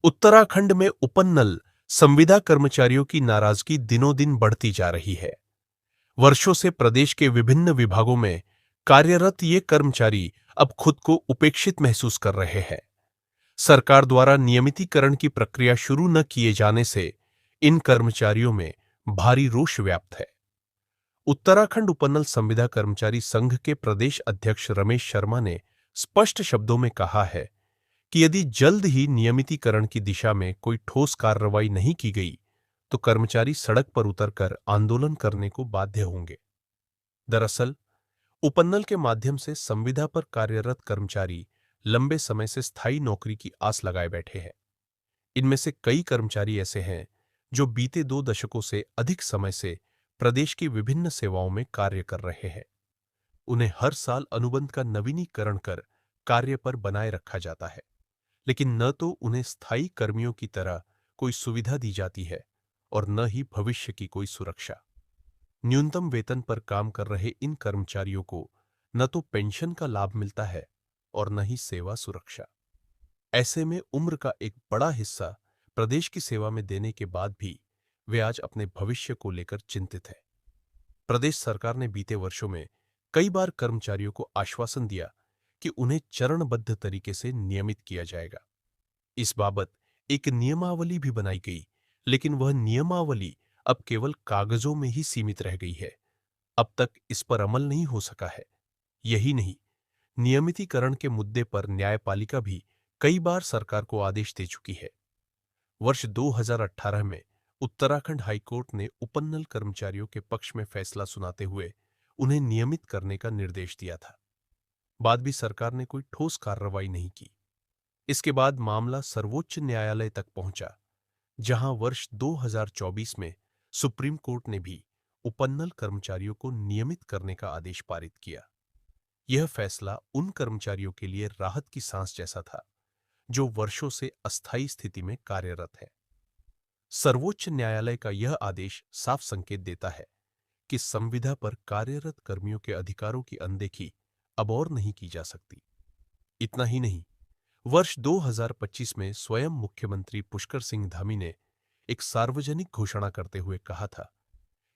उत्तराखंड में उपनल संविदा कर्मचारियों की नाराजगी दिनों दिन बढ़ती जा रही है। वर्षों से प्रदेश के विभिन्न विभागों में कार्यरत ये कर्मचारी अब खुद को उपेक्षित महसूस कर रहे हैं। सरकार द्वारा नियमितीकरण की प्रक्रिया शुरू न किए जाने से इन कर्मचारियों में भारी रोष व्याप्त है। उत्तराखंड उपनल संविदा कर्मचारी संघ के प्रदेश अध्यक्ष रमेश शर्मा ने स्पष्ट शब्दों में कहा है कि यदि जल्द ही नियमितीकरण की दिशा में कोई ठोस कार्रवाई नहीं की गई, तो कर्मचारी सड़क पर उतरकर आंदोलन करने को बाध्य होंगे। दरअसल, उपनल के माध्यम से संविदा पर कार्यरत कर्मचारी लंबे समय से स्थायी नौकरी की आस लगाए बैठे हैं। इनमें से कई कर्मचारी ऐसे हैं जो बीते 2 दशकों से अधिक समय से प्रदेश की विभिन्न सेवाओं में कार्य कर रहे हैं। उन्हें हर साल अनुबंध का नवीनीकरण कर कार्य पर बनाए रखा जाता है, लेकिन न तो उन्हें स्थायी कर्मियों की तरह कोई सुविधा दी जाती है और न ही भविष्य की कोई सुरक्षा। न्यूनतम वेतन पर काम कर रहे इन कर्मचारियों को न तो पेंशन का लाभ मिलता है और न ही सेवा सुरक्षा। ऐसे में उम्र का एक बड़ा हिस्सा प्रदेश की सेवा में देने के बाद भी वे आज अपने भविष्य को लेकर चिंतित है। प्रदेश सरकार ने बीते वर्षों में कई बार कर्मचारियों को आश्वासन दिया कि उन्हें चरणबद्ध तरीके से नियमित किया जाएगा। इस बाबत एक नियमावली भी बनाई गई, लेकिन वह नियमावली अब केवल कागजों में ही सीमित रह गई है। अब तक इस पर अमल नहीं हो सका है। यही नहीं, नियमितीकरण के मुद्दे पर न्यायपालिका भी कई बार सरकार को आदेश दे चुकी है। वर्ष 2018 में उत्तराखंड हाईकोर्ट ने उपनल कर्मचारियों के पक्ष में फैसला सुनाते हुए उन्हें नियमित करने का निर्देश दिया था। बाद भी सरकार ने कोई ठोस कार्रवाई नहीं की। इसके बाद मामला सर्वोच्च न्यायालय तक पहुंचा, जहां वर्ष 2024 में सुप्रीम कोर्ट ने भी उपनल कर्मचारियों को नियमित करने का आदेश पारित किया। यह फैसला उन कर्मचारियों के लिए राहत की सांस जैसा था जो वर्षों से अस्थायी स्थिति में कार्यरत है। सर्वोच्च न्यायालय का यह आदेश साफ संकेत देता है कि संविदा पर कार्यरत कर्मियों के अधिकारों की अनदेखी अब और नहीं की जा सकती। इतना ही नहीं, वर्ष 2025 में स्वयं मुख्यमंत्री पुष्कर सिंह धामी ने एक सार्वजनिक घोषणा करते हुए कहा था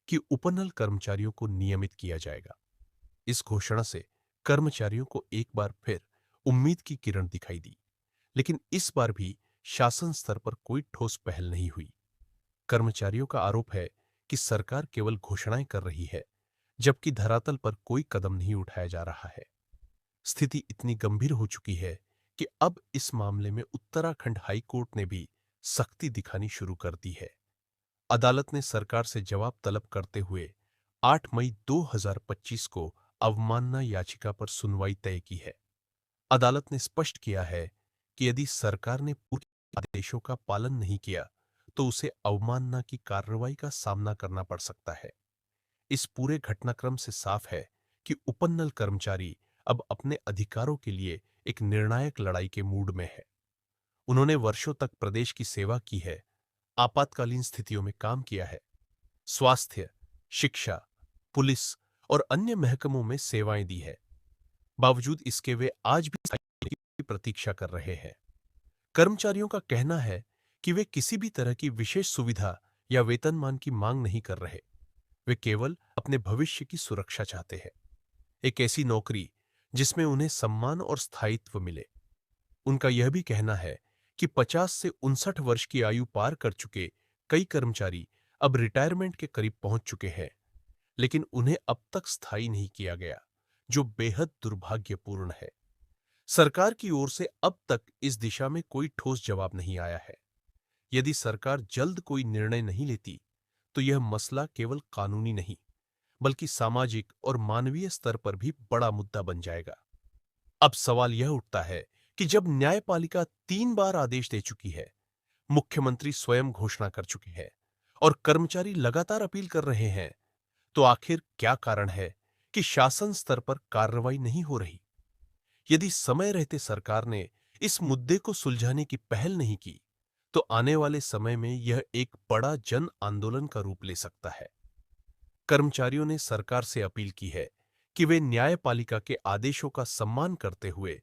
कि उपनल कर्मचारियों को नियमित किया जाएगा। इस घोषणा से कर्मचारियों को एक बार फिर उम्मीद की किरण दिखाई दी, लेकिन इस बार भी शासन स्तर पर कोई ठोस पहल नहीं हुई। कर्मचारियों का आरोप है कि सरकार केवल घोषणाएं कर रही है, जबकि धरातल पर कोई कदम नहीं उठाया जा रहा है। स्थिति इतनी गंभीर हो चुकी है कि अब इस मामले में उत्तराखंड हाई कोर्ट ने भी सख्ती दिखानी शुरू कर दी है। अदालत ने सरकार से जवाब तलब करते हुए 8 मई 2025 को अवमानना याचिका पर सुनवाई तय की है। अदालत ने स्पष्ट किया है कि यदि सरकार ने पूरे आदेशों का पालन नहीं किया, तो उसे अवमानना की कार्रवाई का सामना करना पड़ सकता है। इस पूरे घटनाक्रम से साफ है कि उपनल कर्मचारी अब अपने अधिकारों के लिए एक निर्णायक लड़ाई के मूड में है। उन्होंने वर्षों तक प्रदेश की सेवा की है, आपातकालीन स्थितियों में काम किया है, स्वास्थ्य, शिक्षा, पुलिस और अन्य महकमों में सेवाएं दी है। बावजूद इसके वे आज भी स्थायी की प्रतीक्षा कर रहे हैं। कर्मचारियों का कहना है कि वे किसी भी तरह की विशेष सुविधा या वेतनमान की मांग नहीं कर रहे। वे केवल अपने भविष्य की सुरक्षा चाहते हैं, एक ऐसी नौकरी जिसमें उन्हें सम्मान और स्थायित्व मिले। उनका यह भी कहना है कि 50 से 59 वर्ष की आयु पार कर चुके कई कर्मचारी अब रिटायरमेंट के करीब पहुंच चुके हैं, लेकिन उन्हें अब तक स्थायी नहीं किया गया, जो बेहद दुर्भाग्यपूर्ण है। सरकार की ओर से अब तक इस दिशा में कोई ठोस जवाब नहीं आया है। यदि सरकार जल्द कोई निर्णय नहीं लेती, तो यह मसला केवल कानूनी नहीं, बल्कि सामाजिक और मानवीय स्तर पर भी बड़ा मुद्दा बन जाएगा। अब सवाल यह उठता है कि जब न्यायपालिका 3 बार आदेश दे चुकी है, मुख्यमंत्री स्वयं घोषणा कर चुके हैं और कर्मचारी लगातार अपील कर रहे हैं, तो आखिर क्या कारण है कि शासन स्तर पर कार्रवाई नहीं हो रही? यदि समय रहते सरकार ने इस मुद्दे को सुलझाने की पहल नहीं की, तो आने वाले समय में यह एक बड़ा जन आंदोलन का रूप ले सकता है। कर्मचारियों ने सरकार से अपील की है कि वे न्यायपालिका के आदेशों का सम्मान करते हुए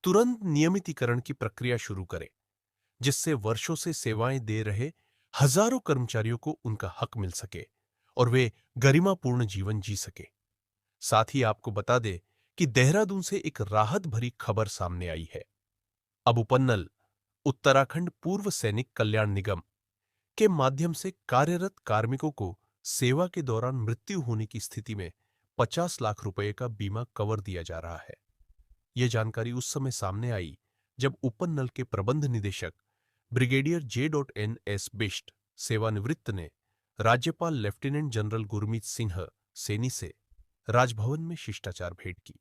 तुरंत नियमितीकरण की प्रक्रिया शुरू करें। जिससे वर्षों से सेवाएं दे रहे हजारों कर्मचारियों को उनका हक मिल सके और वे गरिमापूर्ण जीवन जी सके। साथ ही आपको बता दे कि देहरादून से एक राहत भरी खबर सामने आई है। अब उपन्नल उत्तराखंड पूर्व सैनिक कल्याण निगम के माध्यम से कार्यरत कार्मिकों को सेवा के दौरान मृत्यु होने की स्थिति में 50 लाख रुपए का बीमा कवर दिया जा रहा है। यह जानकारी उस समय सामने आई जब उपनल के प्रबंध निदेशक brigadier J. N. S. Bisht सेवानिवृत्त ने राज्यपाल लेफ्टिनेंट जनरल गुरमीत सिंह सैनी से राजभवन में शिष्टाचार भेंट की।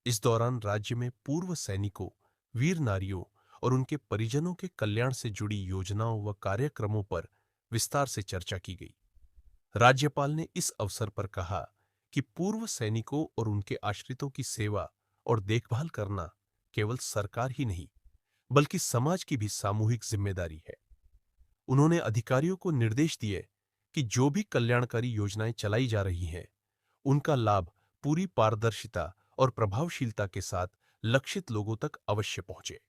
इस दौरान राज्य में पूर्व सैनिकों, वीर नारियों और उनके परिजनों के कल्याण से जुड़ी योजनाओं व कार्यक्रमों पर विस्तार से चर्चा की गई। राज्यपाल ने इस अवसर पर कहा कि पूर्व सैनिकों और उनके आश्रितों की सेवा और देखभाल करना केवल सरकार ही नहीं, बल्कि समाज की भी सामूहिक जिम्मेदारी है। उन्होंने अधिकारियों को निर्देश दिए कि जो भी कल्याणकारी योजनाएं चलाई जा रही हैं, उनका लाभ पूरी पारदर्शिता और प्रभावशीलता के साथ लक्षित लोगों तक अवश्य पहुंचे।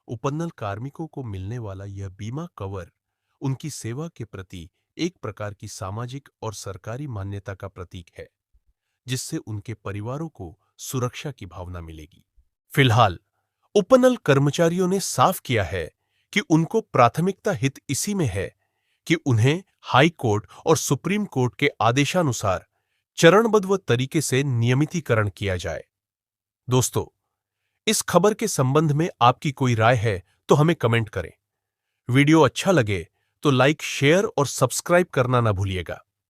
उपनल कार्मिकों को मिलने वाला यह बीमा कवर उनकी सेवा के प्रति एक प्रकार की सामाजिक और सरकारी मान्यता का प्रतीक है, जिससे उनके परिवारों को सुरक्षा की भावना मिलेगी। फिलहाल उपनल कर्मचारियों ने साफ किया है कि उनको प्राथमिकता हित इसी में है कि उन्हें हाई कोर्ट और सुप्रीम कोर्ट के आदेशानुसार चरणबद्ध व तरीके से नियमितीकरण किया जाए। दोस्तों, इस खबर के संबंध में आपकी कोई राय है तो हमें कमेंट करें। वीडियो अच्छा लगे तो लाइक, शेयर और सब्सक्राइब करना ना भूलिएगा।